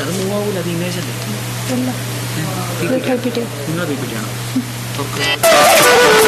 അത് മൂവ് ആവൂല, അത് ഇമേജ് അല്ലേ. റിപ്പീറ്റ് നിങ്ങൾ റിപ്പീറ്റ് ചെയ്യണം. Okay.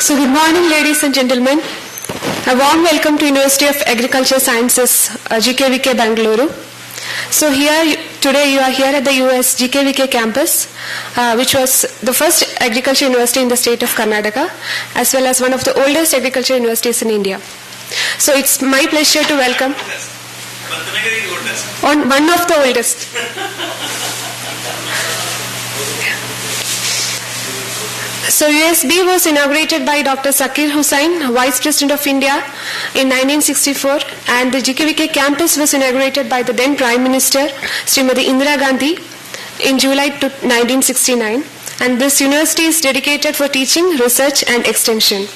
So good morning, ladies and gentlemen. A warm welcome to University of Agriculture Sciences, GKVK Bangalore. So today you are here at the US GKVK campus, which was the first agriculture university in the state of Karnataka, as well as one of the oldest agriculture universities in India. So it's my pleasure to welcome one of the oldest. So USB was inaugurated by Dr. Zakir Hussain, Vice President of India in 1964, and the GKVK campus was inaugurated by the then Prime Minister, Srimati Indira Gandhi, in July 1969. And this university is dedicated for teaching, research and extension.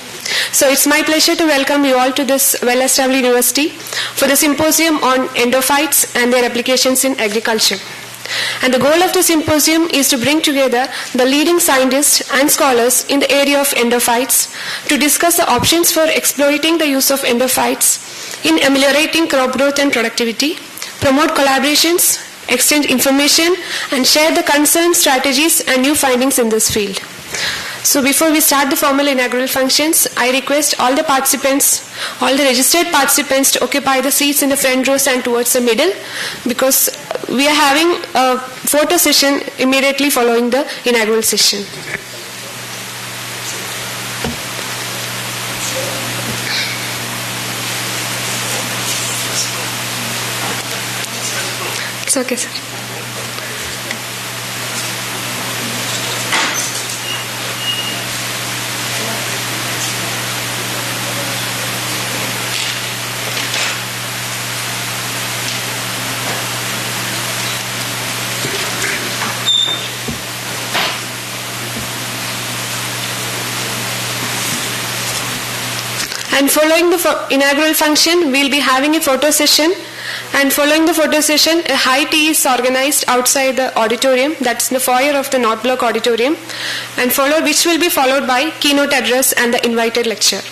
So it's my pleasure to welcome you all to this well-established university for the symposium on endophytes and their applications in agriculture. And the goal of the symposium is to bring together the leading scientists and scholars in the area of endophytes to discuss the options for exploiting the use of endophytes in ameliorating crop growth and productivity, promote collaborations, exchange information, and share the concerns, strategies, and new findings in this field. So before we start the formal inaugural functions, I request all the participants, all the registered participants to occupy the seats in the front rows and towards the middle, because we are having a photo session immediately following the inaugural session. It's okay, sir. And following the inaugural function, we'll be having a photo session. And following the photo session, a high tea is organized outside the auditorium, that's the foyer of the North Block Auditorium, and which will be followed by keynote address and the invited lecture.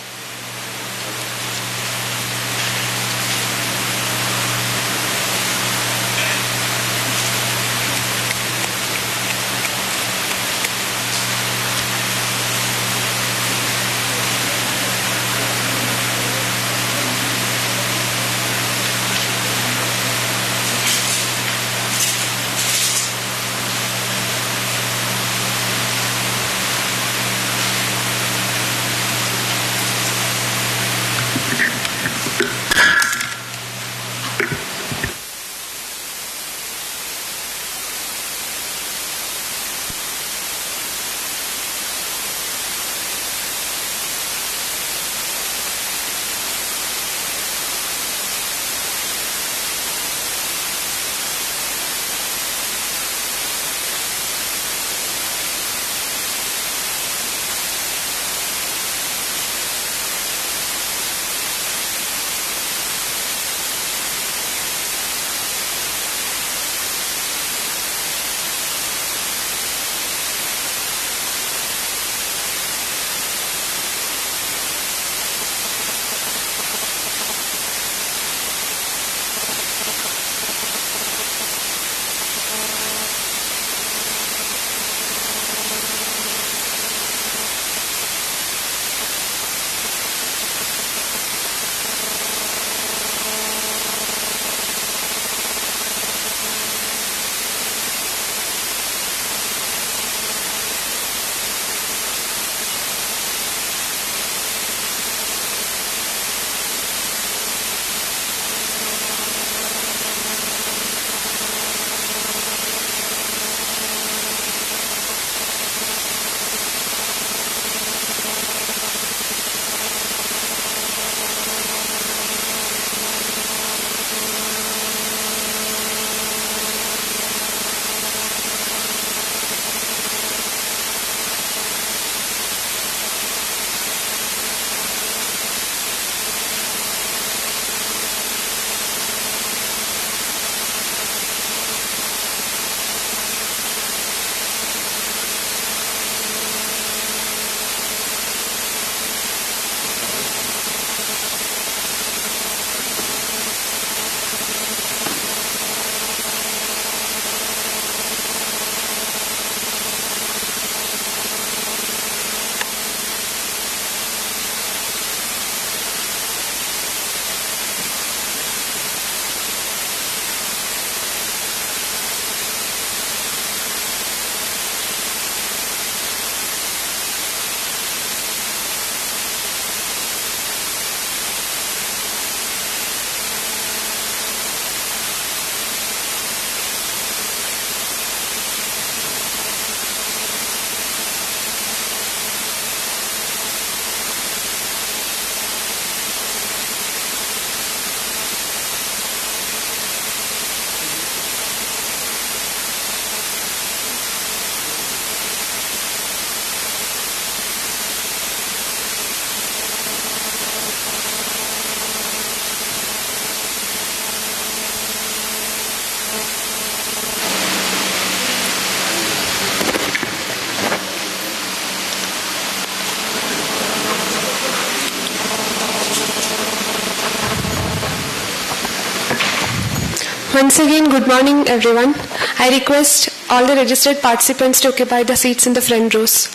Once again, good morning everyone. I request all the registered participants to occupy the seats in the front rows.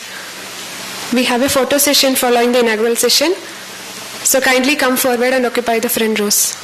We have a photo session following the inaugural session, so kindly come forward and occupy the front rows.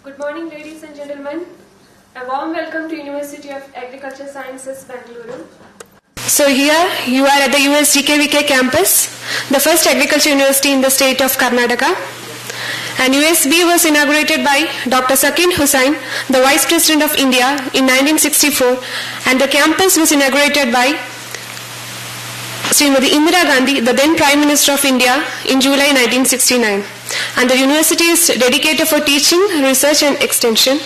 Good morning, ladies and gentlemen. A warm welcome to University of Agriculture Sciences, Bangalore. So here you are at the US GKVK campus, the first agriculture university in the state of Karnataka. And USB was inaugurated by Dr. Zakir Hussain, the Vice President of India, in 1964, and the campus was inaugurated by Srimati Indira Gandhi, the then Prime Minister of India, in July 1969. And the university is dedicated for teaching, research and extension.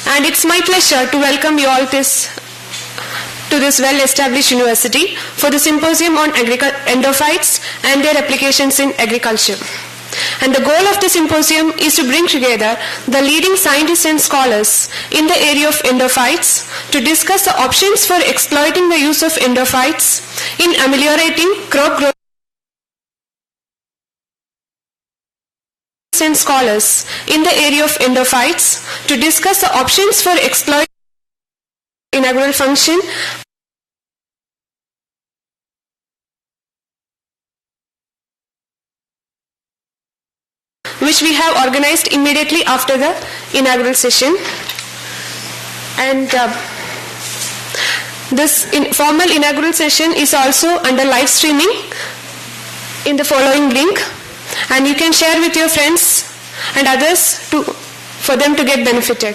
And it's my pleasure to welcome you all to this well-established university for the symposium on endophytes and their applications in agriculture. And the goal of the symposium is to bring together the leading scientists and scholars in the area of endophytes to discuss the options for exploiting the use of endophytes in ameliorating crop growth. And scholars in the area of endophytes to discuss the options for exploiting inaugural function which we have organized immediately after the inaugural session. And this formal inaugural session is also under live streaming in the following link. And you can share with your friends and others for them to get benefited.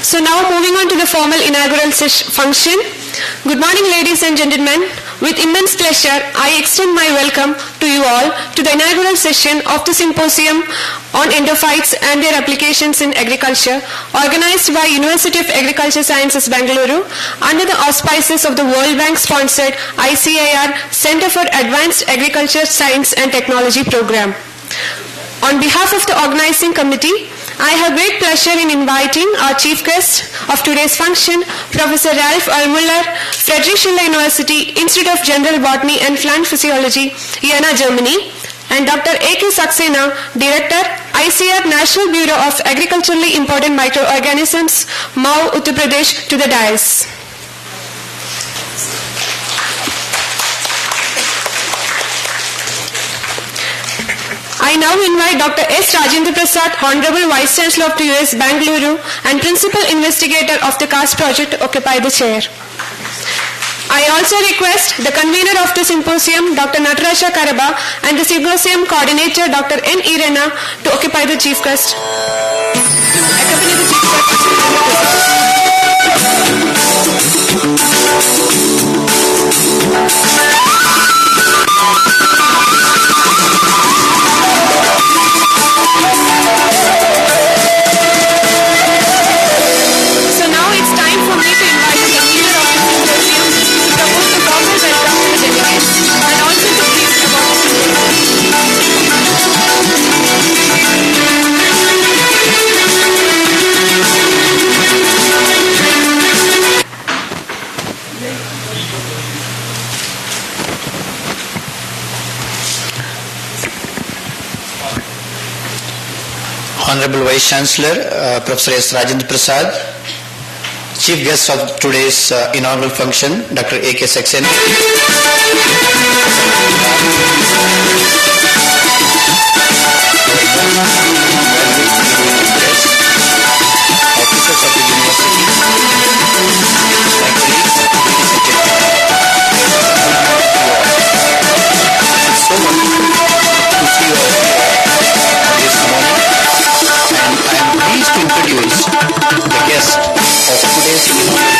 So now moving on to the formal inaugural function. Good morning, ladies and gentlemen. With immense pleasure, I extend my welcome to you all to the inaugural session of the Symposium on Endophytes and their applications in agriculture, organized by University of Agriculture Sciences, Bangalore, under the auspices of the World Bank-sponsored ICAR Center for Advanced Agriculture Science and Technology Program. On behalf of the organizing committee, I have great pleasure in inviting our chief guest of today's function, Professor Ralph Müller, Friedrich Schiller University, Institute of General Botany and Plant Physiology, Jena, Germany, and Dr. A.K. Saxena, Director, ICAR National Bureau of Agriculturally Important Microorganisms, Mau, Uttar Pradesh, to the dais. I now invite Dr. S. Rajendra Prasad, Honorable Vice Chancellor of the US, Bangalore, and Principal Investigator of the CAST project to occupy the chair. I also request the convener of the symposium, Dr. Nataraja Karaba, and the symposium coordinator, Dr. N. Irena, to occupy the chief guest. Accompany the chief So now it's time for me to invite the convener of the symposium to propose the formal welcome to the delegates and also to brief about the Honorable Vice Chancellor, Professor S. Rajendra Prasad, Chief Guest of today's inaugural function, Dr. A.K. Saxena, officers of the university, my colleagues, ladies and gentlemen. It's so wonderful to see you all here this morning. And I am pleased to introduce the guest of today's inaugural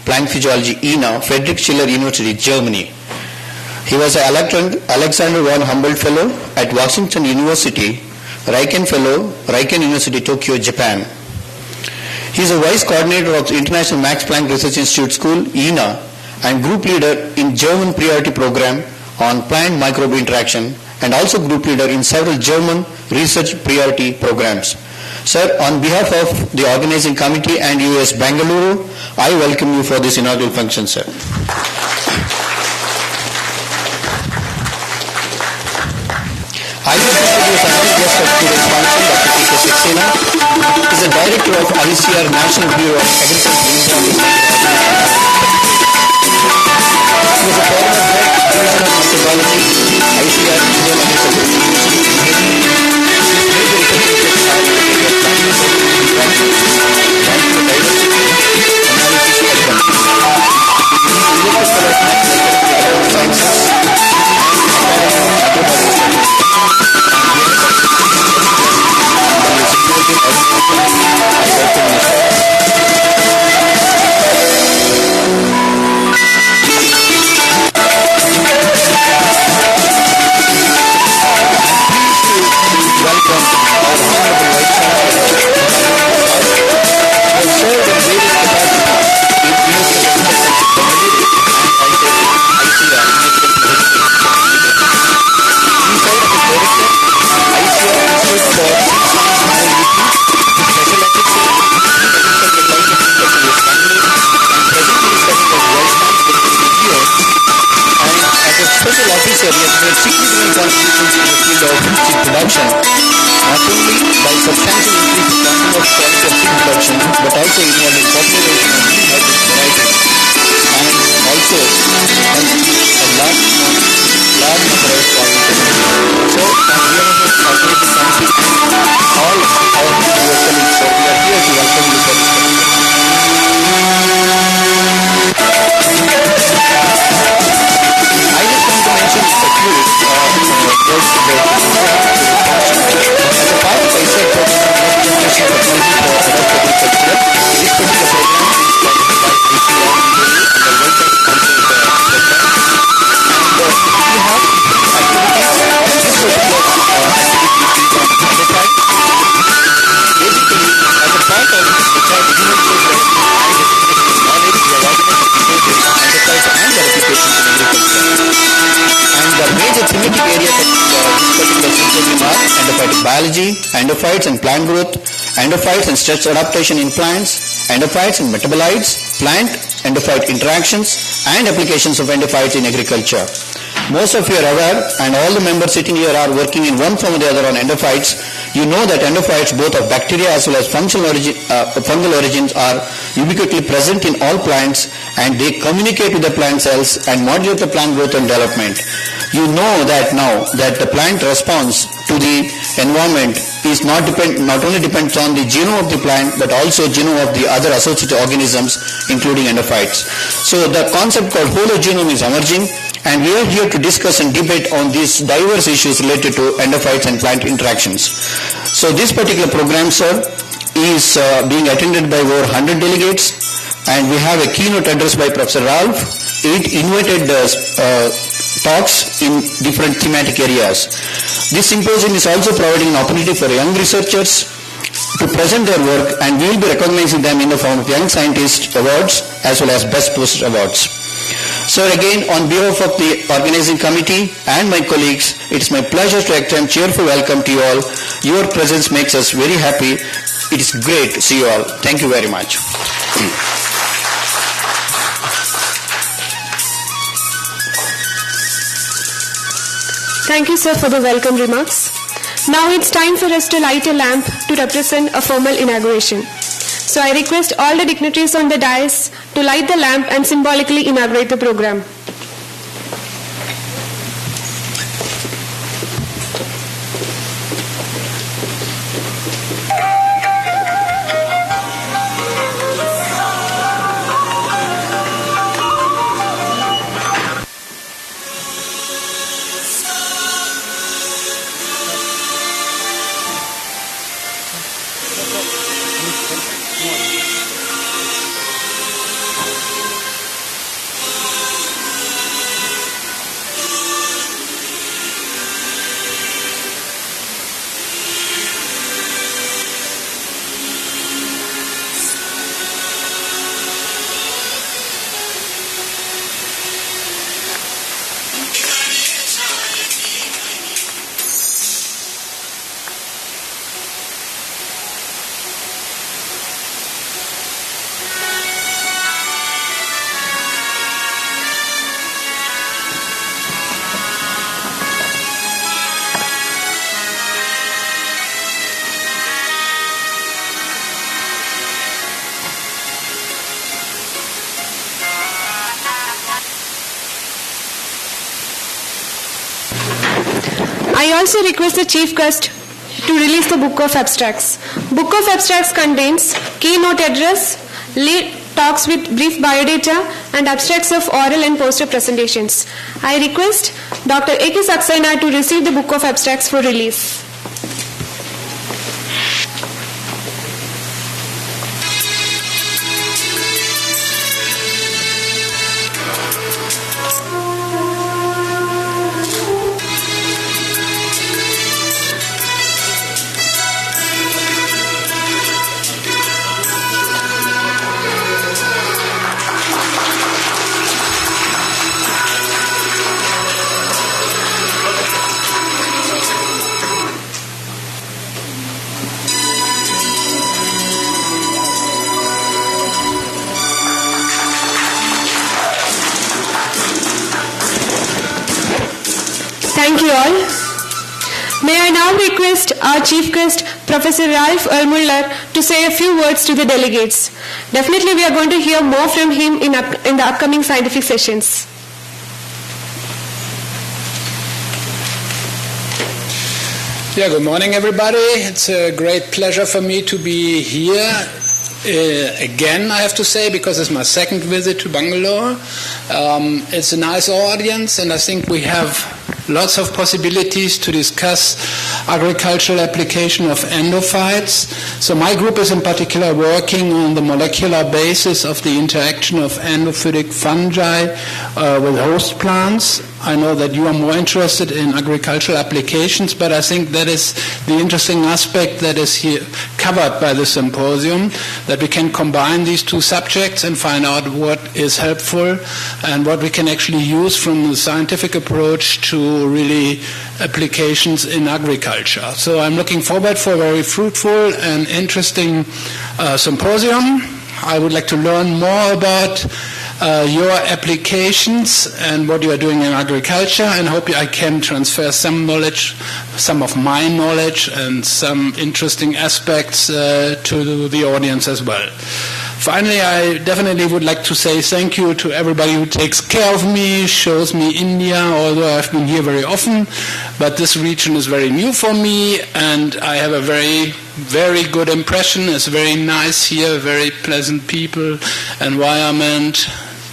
Plant Physiology, ENA, Friedrich Schiller University, Germany. He was an Alexander von Humboldt Fellow at Washington University, Riken Fellow, Riken University, Tokyo, Japan. He is a Vice Coordinator of the International Max Planck Research Institute School, ENA, and Group Leader in German Priority Program on Plant-Microbe Interaction, and also Group Leader in several German research priority programs. Sir, on behalf of the organizing committee and US Bangalore, I welcome you for this inaugural function, sir. I will introduce another guest of today's function, Dr. A.K. Saxena. He is the Director of ICAR National Bureau of Agriculture. He is a former head Division of Methodology, ICAR Indian Agriculture. biology, endophytes and plant growth, endophytes and stress adaptation in plants, endophytes and metabolites, plant endophyte interactions, and applications of endophytes in agriculture. Most of you are aware, and all the members sitting here are working in one form or the other on endophytes. You know that endophytes, both of bacteria as well as fungal origins, are ubiquitously present in all plants, and they communicate with the plant cells and modulate the plant growth and development. You know that now that the plant response to the environment is not only depends on the genome of the plant, but also genome of the other associated organisms, including endophytes. So the concept called whole genome is emerging, and we are here to discuss and debate on these diverse issues related to endophytes and plant interactions. So this particular program, sir, is being attended by over 100 delegates, and we have a keynote address by Professor Ralph, 8 invited talks in different thematic areas. This symposium is also providing an opportunity for young researchers to present their work, and we will be recognizing them in the form of Young Scientist Awards as well as Best Poster Awards. So again, on behalf of the organizing committee and my colleagues, it is my pleasure to extend cheerful welcome to you all. Your presence makes us very happy. It is great to see you all. Thank you very much. Thank you, sir, for the welcome remarks. Now it's time for us to light a lamp to represent a formal inauguration. So I request all the dignitaries on the dais to light the lamp and symbolically inaugurate the program. I also request the Chief Guest to release the Book of Abstracts. Book of Abstracts contains keynote address, lead talks with brief biodata, and abstracts of oral and poster presentations. I request Dr. A.K. Saxena to receive the Book of Abstracts for release. Thank you all. May I now request our Chief Guest, Professor Ralph Ermuller, to say a few words to the delegates. Definitely we are going to hear more from him in the upcoming scientific sessions. Yeah, good morning, everybody. It's a great pleasure for me to be here again, I have to say, because it's my second visit to Bangalore. It's a nice audience, and I think we have lots of possibilities to discuss agricultural application of endophytes. So my group is in particular working on the molecular basis of the interaction of endophytic fungi with host plants. I know that you are more interested in agricultural applications, but I think that is the interesting aspect that is here covered by the symposium, that we can combine these two subjects and find out what is helpful and what we can actually use from the scientific approach to really applications in agriculture. So I'm looking forward for a very fruitful and interesting symposium. I would like to learn more about your applications and what you are doing in agriculture, and hope I can transfer some knowledge, some of my knowledge and some interesting aspects to the audience as well. Finally, I definitely would like to say thank you to everybody who takes care of me, shows me India, although I've been here very often, but this region is very new for me, and I have a very, very good impression. It's very nice here, very pleasant people, environment,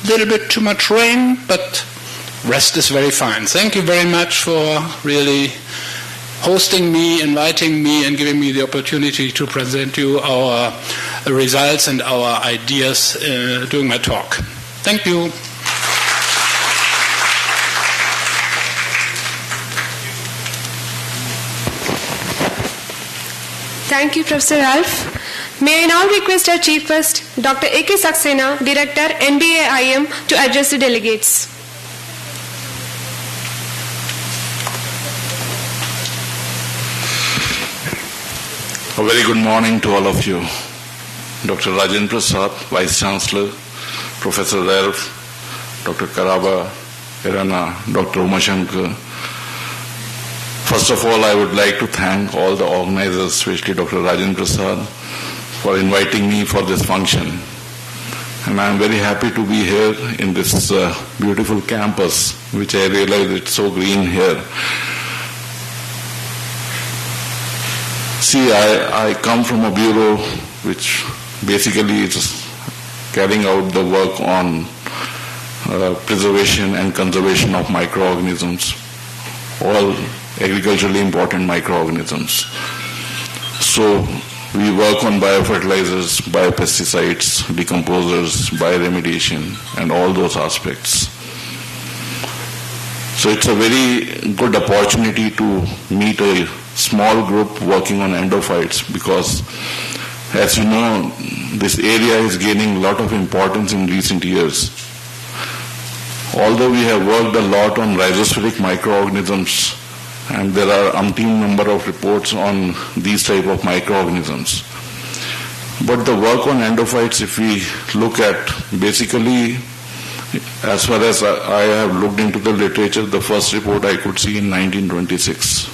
a little bit too much rain, but rest is very fine. Thank you very much for really hosting me, inviting me, and giving me the opportunity to present you our results and our ideas during my talk. Thank you. Thank you, Professor Ralph. May I now request our Chief Guest, Dr. A.K. Saxena, Director, NBA-IM, to address the delegates. A very good morning to all of you. Dr. Rajendra Prasad, Vice Chancellor, Professor Ralph, Dr. Karaba, Irana, Dr. Umashankar. First of all, I would like to thank all the organizers, especially Dr. Rajendra Prasad, for inviting me for this function. And I am very happy to be here in this beautiful campus, which I realize it's so green here. See, I come from a bureau which basically is carrying out the work on preservation and conservation of microorganisms, all agriculturally important microorganisms. So we work on biofertilizers, biopesticides, decomposers, bioremediation, and all those aspects. So it's a very good opportunity to meet a small group working on endophytes, because as you know, this area is gaining a lot of importance in recent years. Although we have worked a lot on rhizospheric microorganisms, and there are umpteen number of reports on these type of microorganisms, but the work on endophytes, if we look at, basically, as far as I have looked into the literature, the first report I could see in 1926.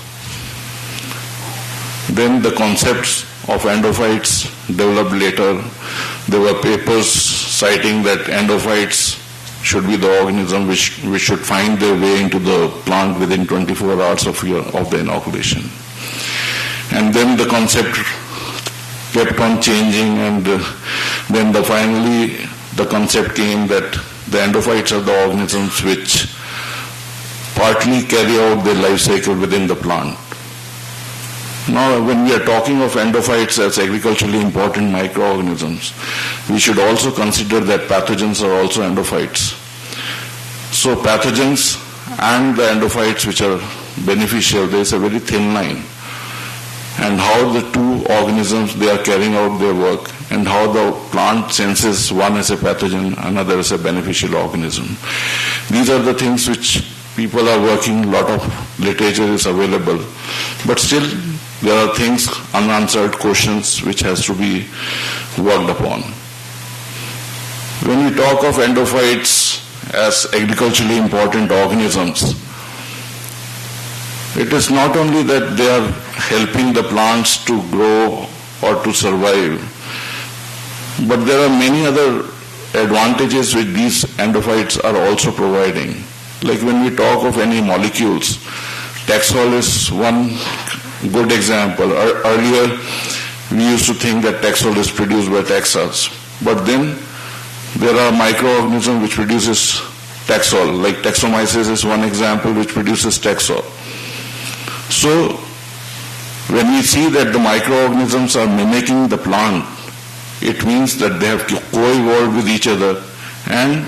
Then the concepts of endophytes developed later. There were papers citing that endophytes should be the organism which should find their way into the plant within 24 hours of the inoculation. And then the concept kept on changing, and then finally the concept came that the endophytes are the organisms which partly carry out their life cycle within the plant. Now, when we are talking of endophytes as agriculturally important microorganisms, we should also consider that pathogens are also endophytes. So pathogens and the endophytes which are beneficial, there is a very thin line. And how the two organisms, they are carrying out their work, and how the plant senses one as a pathogen, another as a beneficial organism. These are the things which people are working, a lot of literature is available. But still, there are things, unanswered questions which has to be worked upon. When we talk of endophytes as agriculturally important organisms, it is not only that they are helping the plants to grow or to survive, but there are many other advantages which these endophytes are also providing. Like when we talk of any molecules, Taxol is one good example. Earlier, we used to think that Taxol is produced by Taxus, but then there are microorganisms which produces Taxol, like Taxomyces is one example which produces Taxol. So, when we see that the microorganisms are mimicking the plant, it means that they have co-evolved with each other, and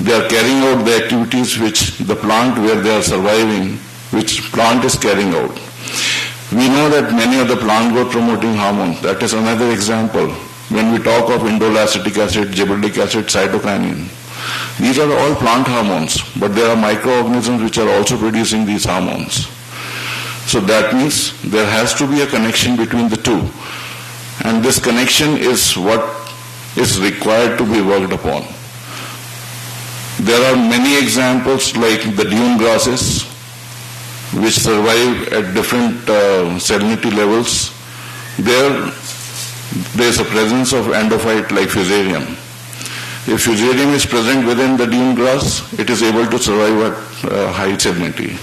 they are carrying out the activities which the plant where they are surviving, which plant is carrying out. We know that many of the plant growth promoting hormones, that is another example. When we talk of indole acetic acid, gibberellic acid, cytokinin, These are all plant hormones, but there are microorganisms which are also producing these hormones. So that means there has to be a connection between the two. And this connection is what is required to be worked upon. There are many examples like the dune grasses, which survive at different salinity levels. There is a presence of endophyte like fusarium. If fusarium is present within the dune grass, it is able to survive at high salinity.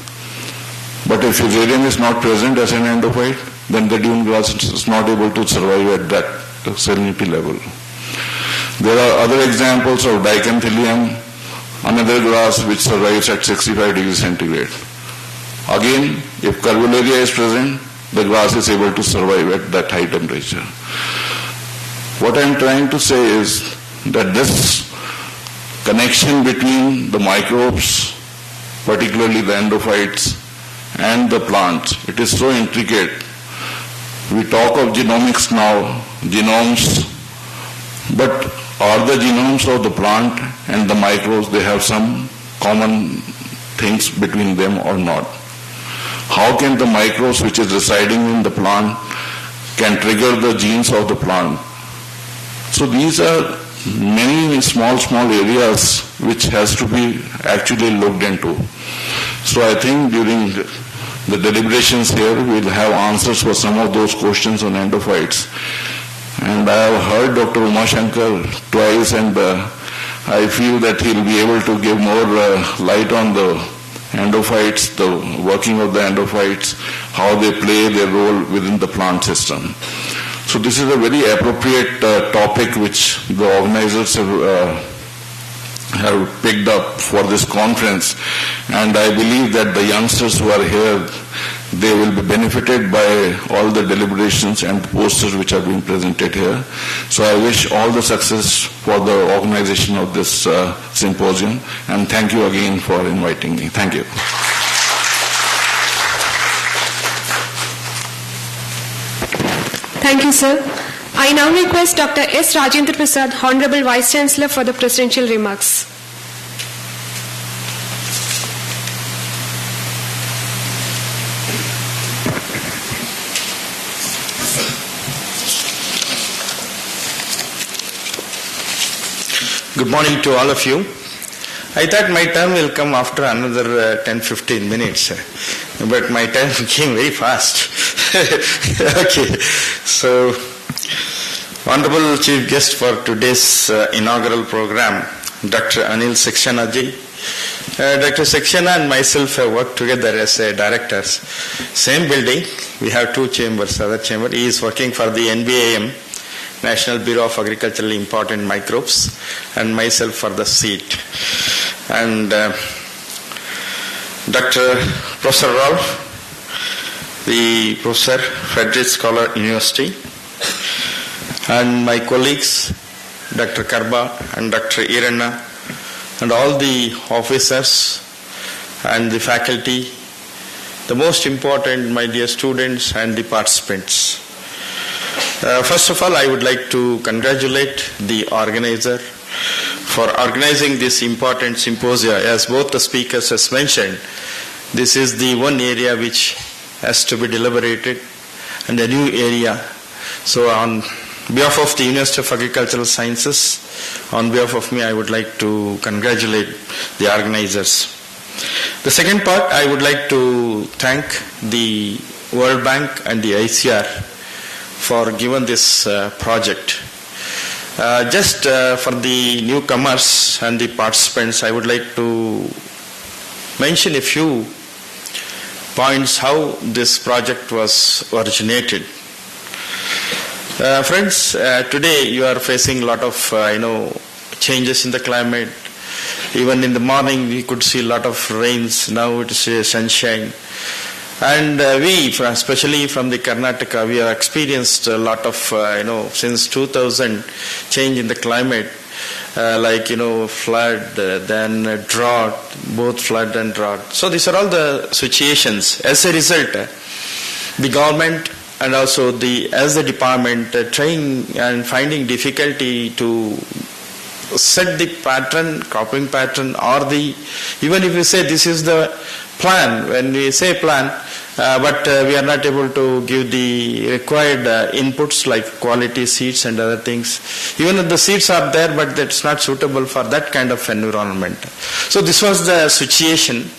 But if fusarium is not present as an endophyte, then the dune grass is not able to survive at that salinity level. There are other examples of dicanthyllium, another grass which survives at 65 degrees centigrade. Again, if Curvularia is present, the grass is able to survive at that high temperature. What I am trying to say is that this connection between the microbes, particularly the endophytes, and the plants, it is so intricate. We talk of genomics now, genomes, but are the genomes of the plant and the microbes, they have some common things between them or not? How can the microbes which is residing in the plant can trigger the genes of the plant? So these are many small areas which has to be actually looked into. So I think during the deliberations here we will have answers for some of those questions on endophytes. And I have heard Dr. Umashankar twice, and I feel that he will be able to give more light on the endophytes, the working of the endophytes, how they play their role within the plant system. So this is a very appropriate topic which the organizers have picked up for this conference, and I believe that the youngsters who are here, they will be benefited by all the deliberations and posters which are being presented here. So I wish all the success for the organization of this symposium, and thank you again for inviting me. Thank you. Thank you, sir. I now request Dr. S. Rajendra Prasad, Honorable Vice Chancellor, for the presidential remarks. Good morning to all of you. I thought my turn will come after another 10-15 minutes, but my time came very fast. Okay, so Honorable Chief Guest for today's inaugural program, Dr. Anil Saxena ji. Dr. Saxena and myself have worked together as directors. Same building, we have two chambers, other chamber. He is working for the NBAM, National Bureau of Agriculturally Important Microbes, and myself for the seat. And Dr. Professor Ralph, the Professor, Frederick Scholar University, and my colleagues, Dr. Karba and Dr. Iranna, and all the officers and the faculty, the most important, my dear students and the participants. First of all, I would like to congratulate the organizer for organizing this important symposia. As both the speakers has mentioned, this is the one area which has to be deliberated and a new area. So on behalf of the University of Agricultural Sciences, on behalf of me, I would like to congratulate the organizers. The second part, I would like to thank the World Bank and the ICR for giving this project. Just for the newcomers and the participants, I would like to mention a few points how this project was originated. Friends, today you are facing a lot of changes in the climate. Even in the morning we could see a lot of rains. Now it is sunshine. And we, especially from the Karnataka, we have experienced a lot of, since 2000, change in the climate, flood, then drought, both flood and drought. So these are all the situations. As a result, the government and also as the department trying and finding difficulty to set the pattern, cropping pattern, or even if you say this is the plan, when we say plan, but we are not able to give the required inputs like quality seeds and other things. Even if the seeds are there, but that's not suitable for that kind of environment. So this was the situation.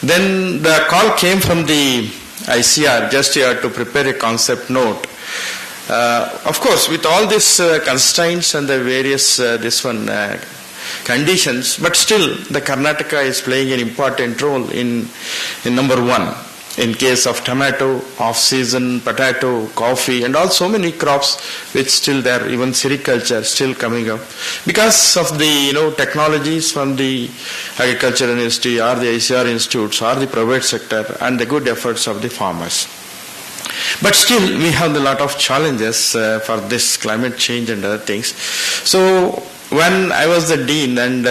Then the call came from the ICR, just you have to prepare a concept note. Of course, with all these constraints and the various conditions, but still the Karnataka is playing an important role in number one. In case of tomato, off-season, potato, coffee, and all so many crops which still there, even sericulture still coming up. Because of the technologies from the Agriculture University or the ICR institutes or the private sector and the good efforts of the farmers. But still we have a lot of challenges for this climate change and other things. So when I was the dean and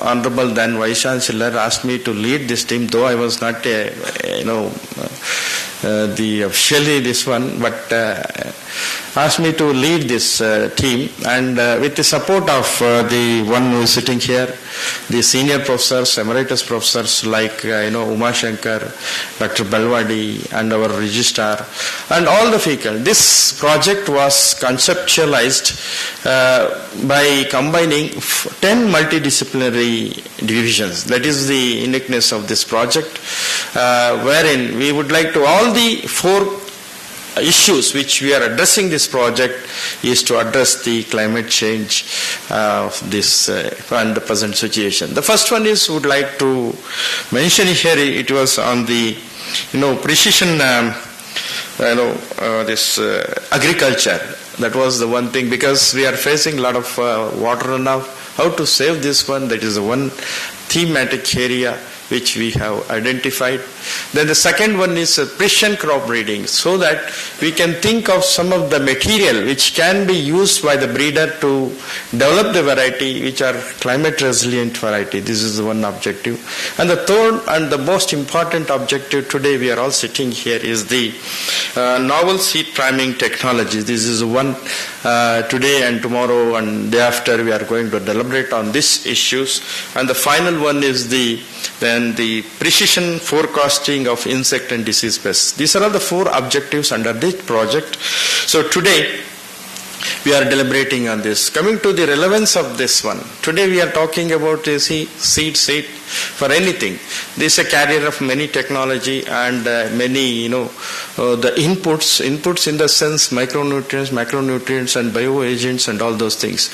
Honorable then Vice Chancellor asked me to lead this team, though I was not the officially this one, but asked me to lead this team, and with the support of the one who is sitting here, the senior professors, emeritus professors like Uma Shankar, Dr. Balwadi, and our registrar, and all the faculty. This project was conceptualized by combining 10 multidisciplinary divisions. That is the uniqueness of this project, wherein we would like to all the 4 issues which we are addressing this project is to address the climate change of this and the present situation. The first one is would like to mention here, it was on the precision this agriculture. That was the one thing, because we are facing a lot of water runoff. How to save this one? That is the one thematic area which we have identified. Then the second one is precision crop breeding, so that we can think of some of the material which can be used by the breeder to develop the variety which are climate resilient variety. This is the one objective. And the third and the most important objective today we are all sitting here is the novel seed priming technology. This is one today and tomorrow and day after we are going to deliberate on these issues. And the final one is the precision forecasting of insect and disease pests. These are all the 4 objectives under this project. So today we are deliberating on this. Coming to the relevance of this one, today we are talking about seed for anything. This is a carrier of many technology and many the inputs in the sense micronutrients, macronutrients, and bioagents and all those things.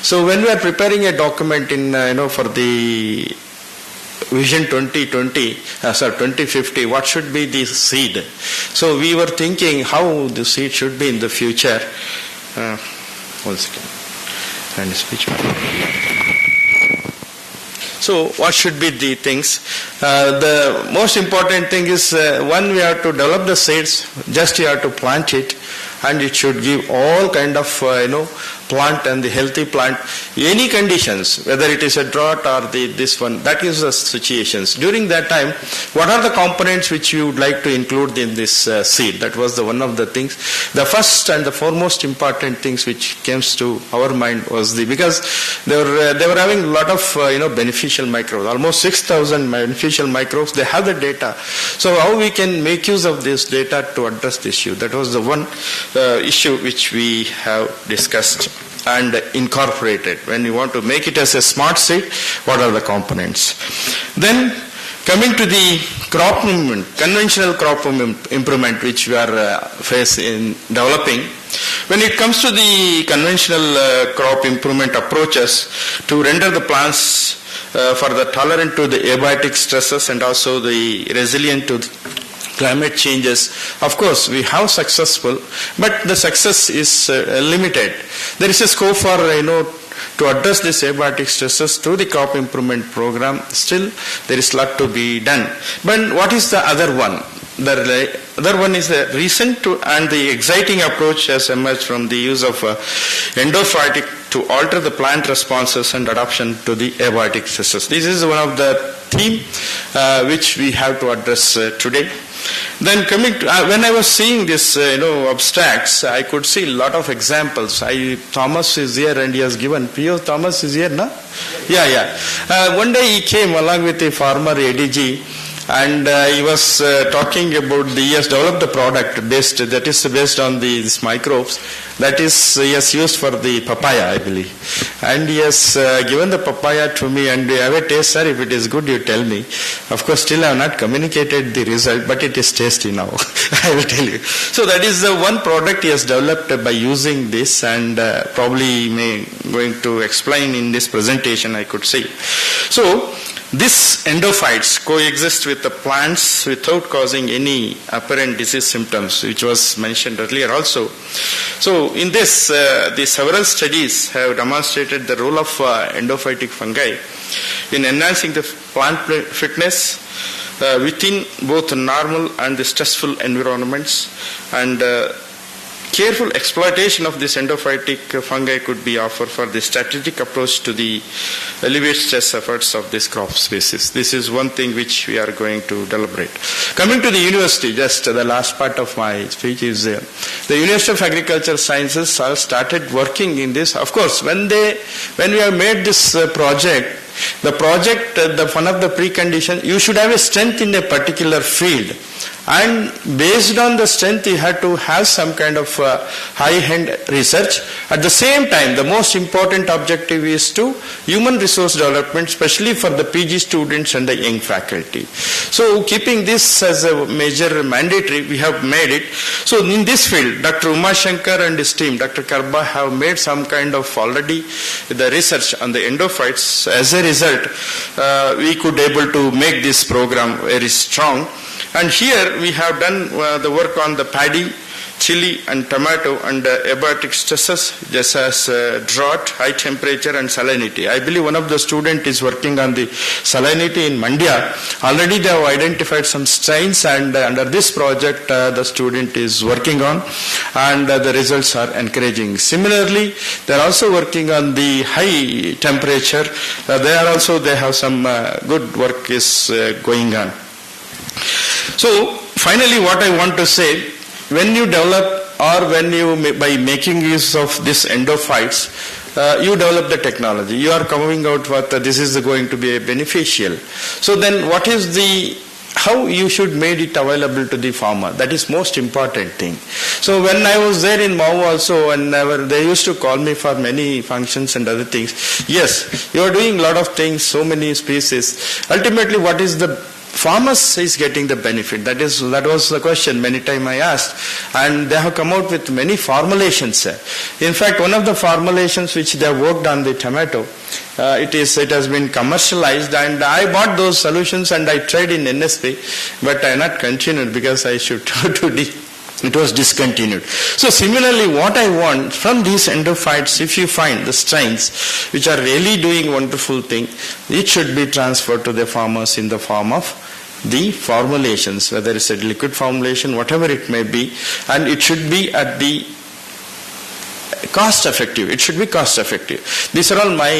So when we are preparing a document in for the Vision 2050, what should be the seed? So we were thinking how the seed should be in the future. One second. And speech. So what should be the things? The most important thing is one, we have to develop the seeds. Just you have to plant it, and it should give all kind of plant and the healthy plant, any conditions, whether it is a drought or this one, that is the situations. During that time, what are the components which you would like to include in this seed? That was the one of the things. The first and the foremost important things which came to our mind was because they were having a lot of beneficial microbes, almost 6,000 beneficial microbes. They have the data. So how we can make use of this data to address the issue? That was the one issue which we have discussed and incorporated. When you want to make it as a smart seed, what are the components? Then coming to the crop improvement, conventional crop improvement which we are facing developing. When it comes to the conventional crop improvement approaches to render the plants for the tolerant to the abiotic stresses and also the resilient to the climate changes, of course we have successful, but the success is limited. There is a scope for to address these abiotic stresses to the crop improvement program. Still there is a lot to be done. But what is the other one? The other one is the recent and the exciting approach has emerged from the use of endophytic to alter the plant responses and adaptation to the abiotic stresses. This is one of the theme which we have to address today. Then coming to, when I was seeing this, abstracts, I could see a lot of examples. Thomas is here and he has given, P.O. Thomas is here, no? Yeah. One day he came along with a former ADG, and he was talking about he has developed a product that is based on these microbes that is he has used for the papaya, I believe. And he has given the papaya to me, and have a taste, sir. If it is good, you tell me. Of course, still I have not communicated the result, but it is tasty now. I will tell you. So that is the one product he has developed by using this, and probably going to explain in this presentation, I could say. So these endophytes coexist with the plants without causing any apparent disease symptoms, which was mentioned earlier also. So in this, the several studies have demonstrated the role of endophytic fungi in enhancing the plant fitness within both normal and the stressful environments, and careful exploitation of this endophytic fungi could be offered for the strategic approach to the elevate stress efforts of this crop species. This is one thing which we are going to deliberate. Coming to the university, just the last part of my speech is the University of Agricultural Sciences have started working in this. Of course, when we have made this project, one of the preconditions, you should have a strength in a particular field. And based on the strength, you have to have some kind of high-end research. At the same time, the most important objective is to human resource development, especially for the PG students and the young faculty. So keeping this as a major mandatory, we have made it. So in this field, Dr. Umashankar and his team, Dr. Karba, have made some kind of already the research on the endophytes. As a result, we could able to make this program very strong. And here we have done the work on the paddy, chili and tomato and abiotic stresses, just as drought, high temperature and salinity. I believe one of the students is working on the salinity in Mandya. Already they have identified some strains, and under this project the student is working on, and the results are encouraging. Similarly, they are also working on the high temperature. They have some good work is going on. So finally, what I want to say, when you develop or when you, by making use of this endophytes, you develop the technology. You are coming out with this is going to be beneficial. So then what is how you should make it available to the farmer? That is most important thing. So when I was there in Mau also, and they used to call me for many functions and other things. Yes, you are doing a lot of things, so many species. Ultimately, what is the farmers is getting the benefit? That was the question many times I asked, and they have come out with many formulations. In fact, one of the formulations which they have worked on the tomato, it has been commercialized, and I bought those solutions and I tried in NSP, but I not continued because I should it was discontinued. So similarly, what I want from these endophytes, if you find the strains which are really doing wonderful thing, it should be transferred to the farmers in the form of the formulations, whether it's a liquid formulation, whatever it may be, and it should be at the cost effective. It should be cost effective. These are all my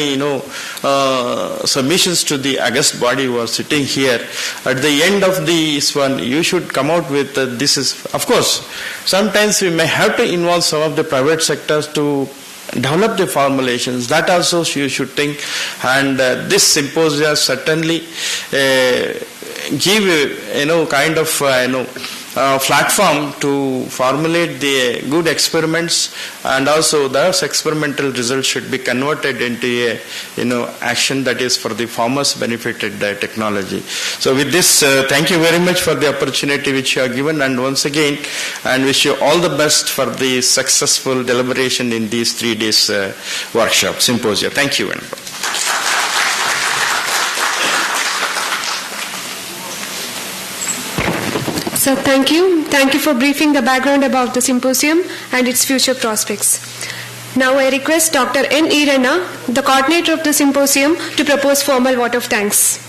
submissions to the august body who are sitting here. At the end of this one, you should come out with this is, of course, sometimes we may have to involve some of the private sectors to develop the formulations. That also you should think, and this symposia certainly give kind of platform to formulate the good experiments, and also those experimental results should be converted into a action that is for the farmers benefited technology. So with this, thank you very much for the opportunity which you have given, and once again, and wish you all the best for the successful deliberation in these 3 days workshop symposia. Thank you very much. So thank you. Thank you for briefing the background about the symposium and its future prospects. Now I request Dr. N. E. Renna, the coordinator of the symposium, to propose formal vote of thanks.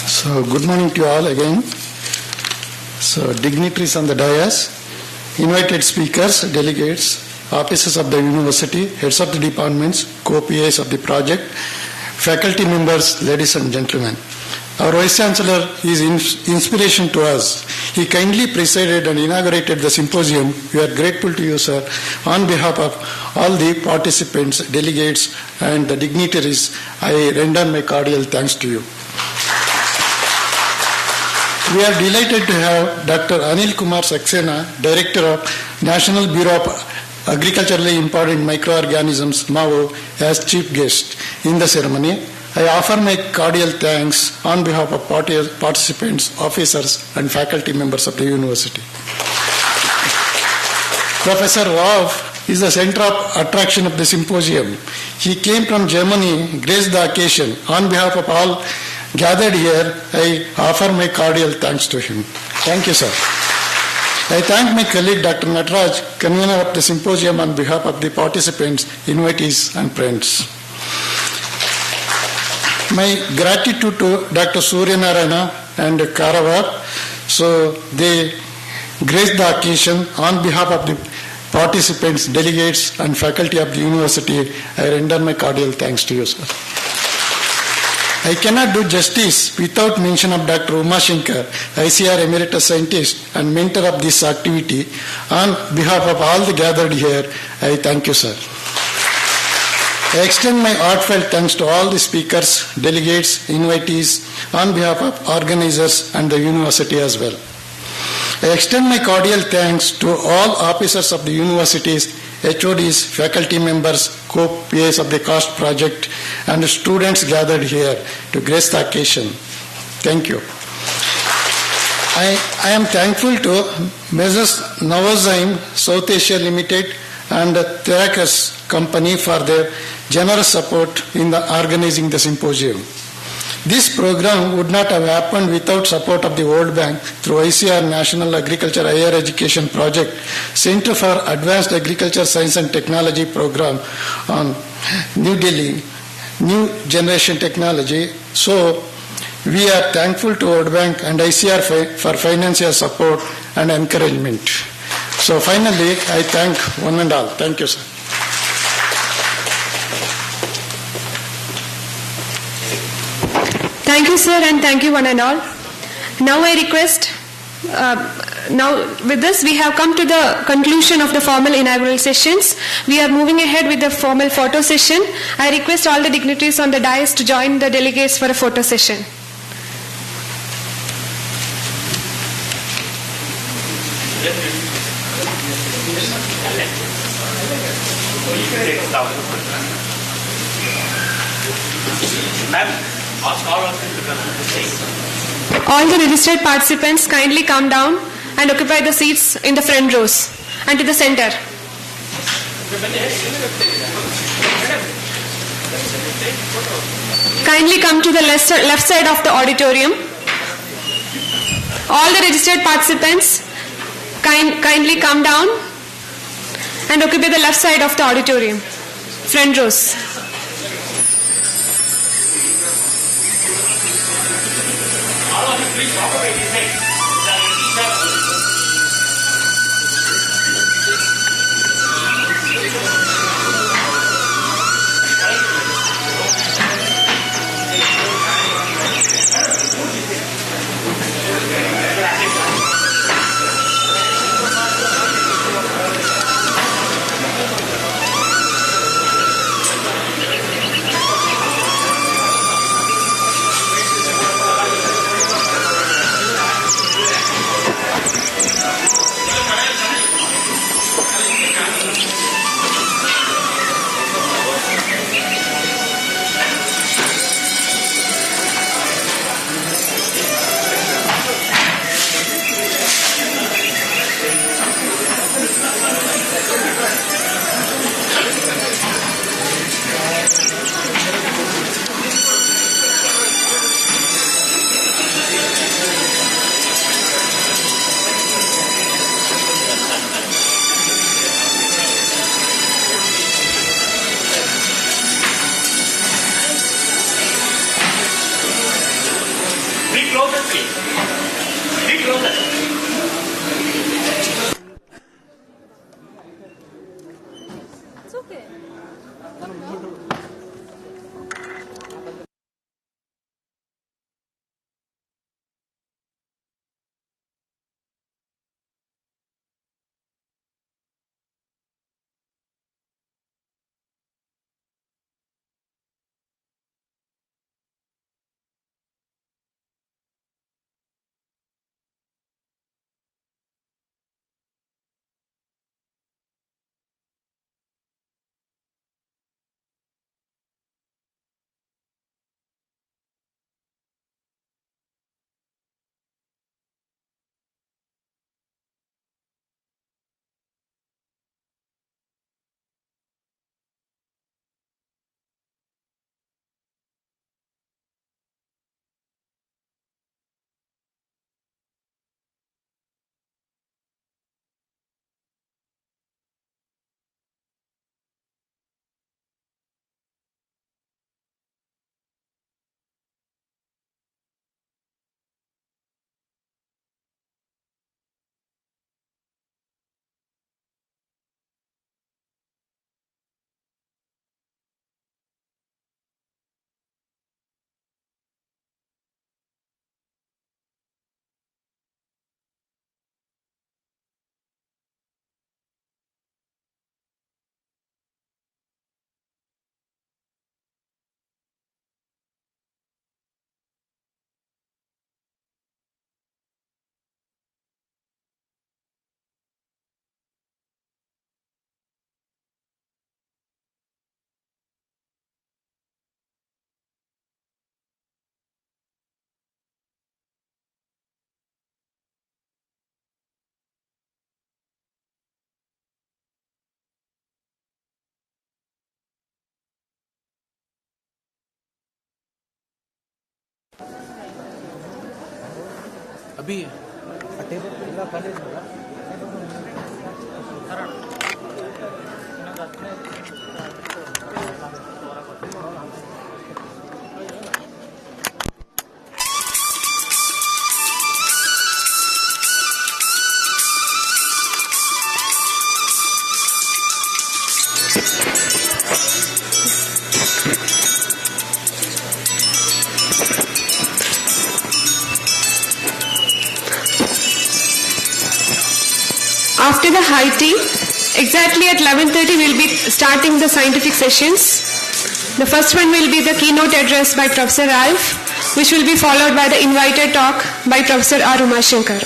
So good morning to you all again. So dignitaries on the dais, invited speakers, delegates, officers of the university, heads of the departments, co-PAs of the project, faculty members, ladies and gentlemen. Our Vice Chancellor is inspiration to us. He kindly presided and inaugurated the symposium. We are grateful to you, sir. On behalf of all the participants, delegates, and the dignitaries, I render my cordial thanks to you. We are delighted to have Dr. Anil Kumar Saxena, Director of National Bureau of Agriculturally Important Microorganisms, MAO, as chief guest in the ceremony. I offer my cordial thanks on behalf of participants, officers, and faculty members of the university. Professor Rao is the center of attraction of the symposium. He came from Germany, graced the occasion. On behalf of all gathered here, I offer my cordial thanks to him. Thank you, sir. I thank my colleague Dr. Nataraj, convener of the symposium, on behalf of the participants, invitees, and friends. My gratitude to Dr. Surya Narayana and Karavar, so they graced the occasion. On behalf of the participants, delegates, and faculty of the university, I render my cordial thanks to you, sir. I cannot do justice without mention of Dr. Uma Shankar, ICR Emeritus Scientist and mentor of this activity. On behalf of all the gathered here, I thank you, sir. I extend my heartfelt thanks to all the speakers, delegates, invitees, on behalf of organizers and the university as well. I extend my cordial thanks to all officers of the universities, HODs, faculty members, co-PAs of the COST project, and the students gathered here to grace the occasion. Thank you. I am thankful to Mrs. Novozyme South Asia Limited and Therakas Company for their generous support in organizing the symposium. This program would not have happened without support of the World Bank through ICR National Agriculture Higher Education Project, Center for Advanced Agriculture Science and Technology Program on New Delhi, New Generation Technology. So we are thankful to World Bank and ICR for financial support and encouragement. So finally, I thank one and all. Thank you, sir. Thank you, sir, and thank you one and all. Now I request, now with this we have come to the conclusion of the formal inaugural sessions. We are moving ahead with the formal photo session. I request all the dignitaries on the dais to join the delegates for a photo session. All the registered participants kindly come down and occupy the seats in the front rows and to the center. Kindly come to the left side of the auditorium. All the registered participants kindly come down and occupy the left side of the auditorium, front rows. After the high tea, exactly at 11:30 we'll be starting the scientific sessions. The first one will be the keynote address by Professor Ralph, which will be followed by the invited talk by Professor R. Umashankar.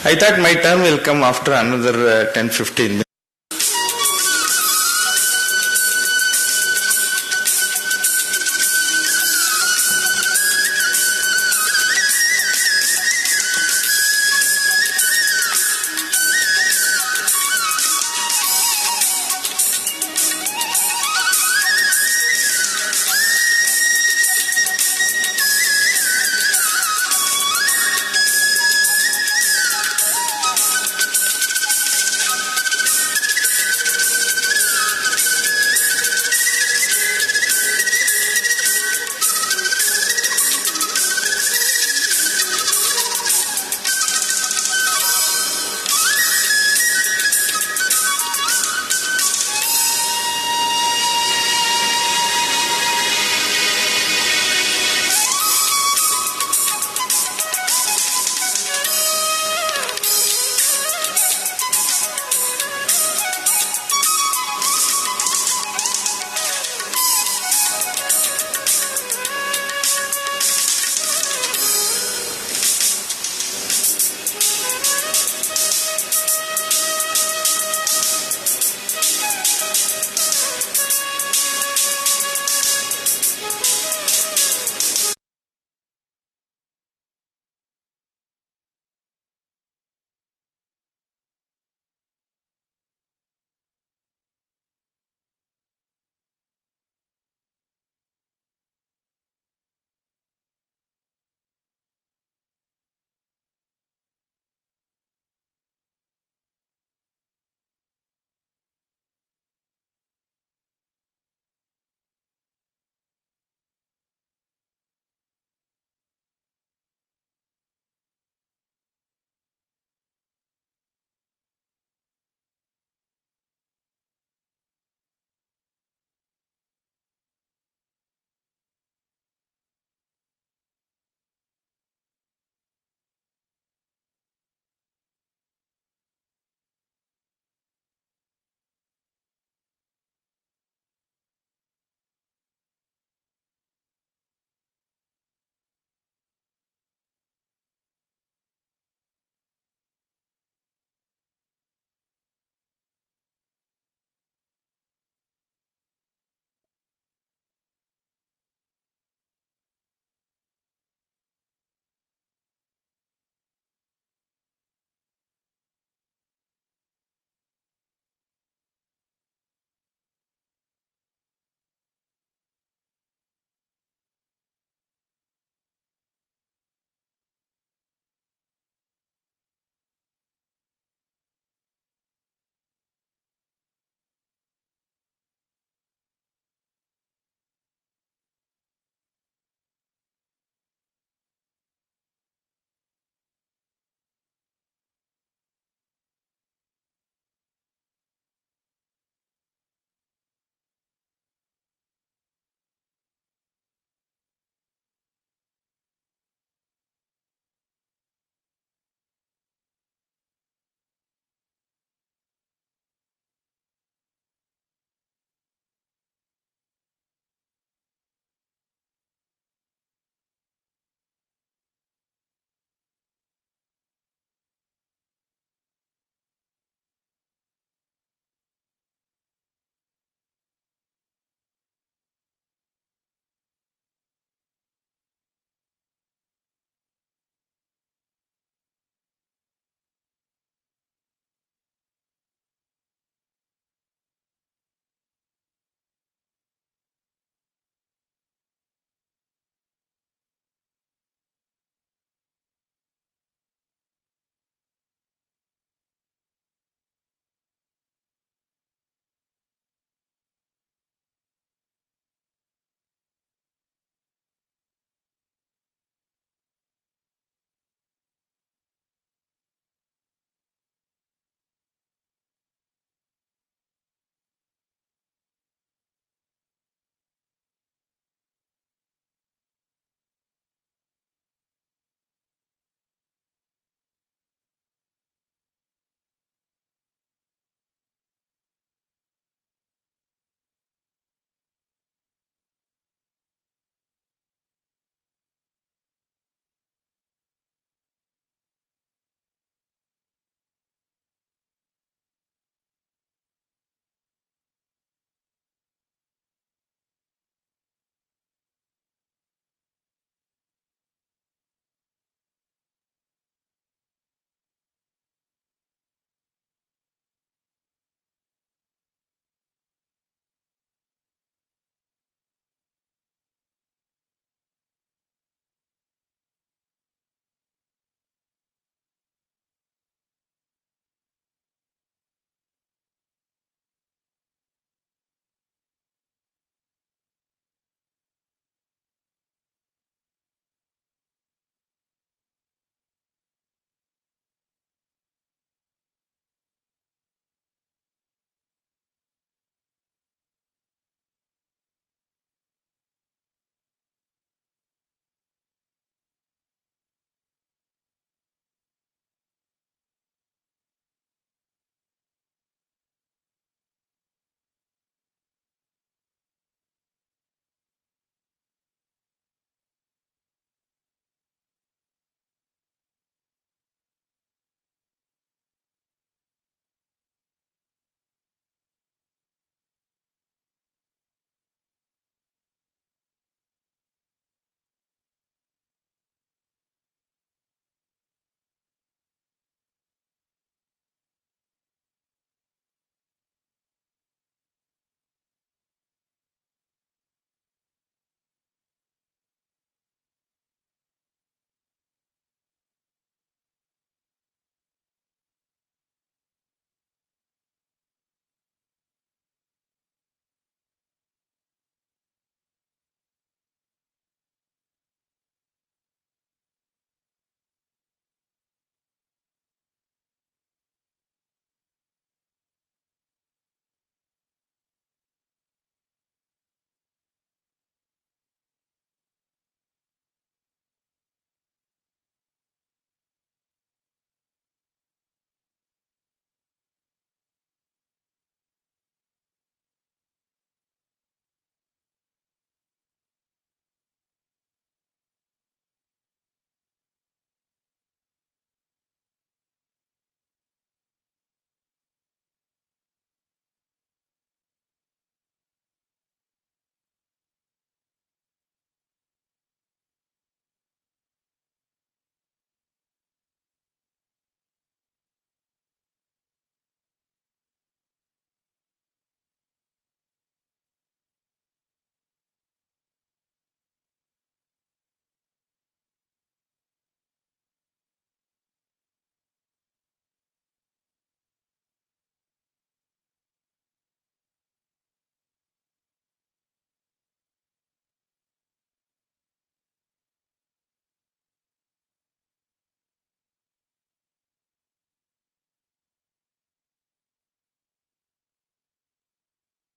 I thought my turn will come after another 10-15 minutes.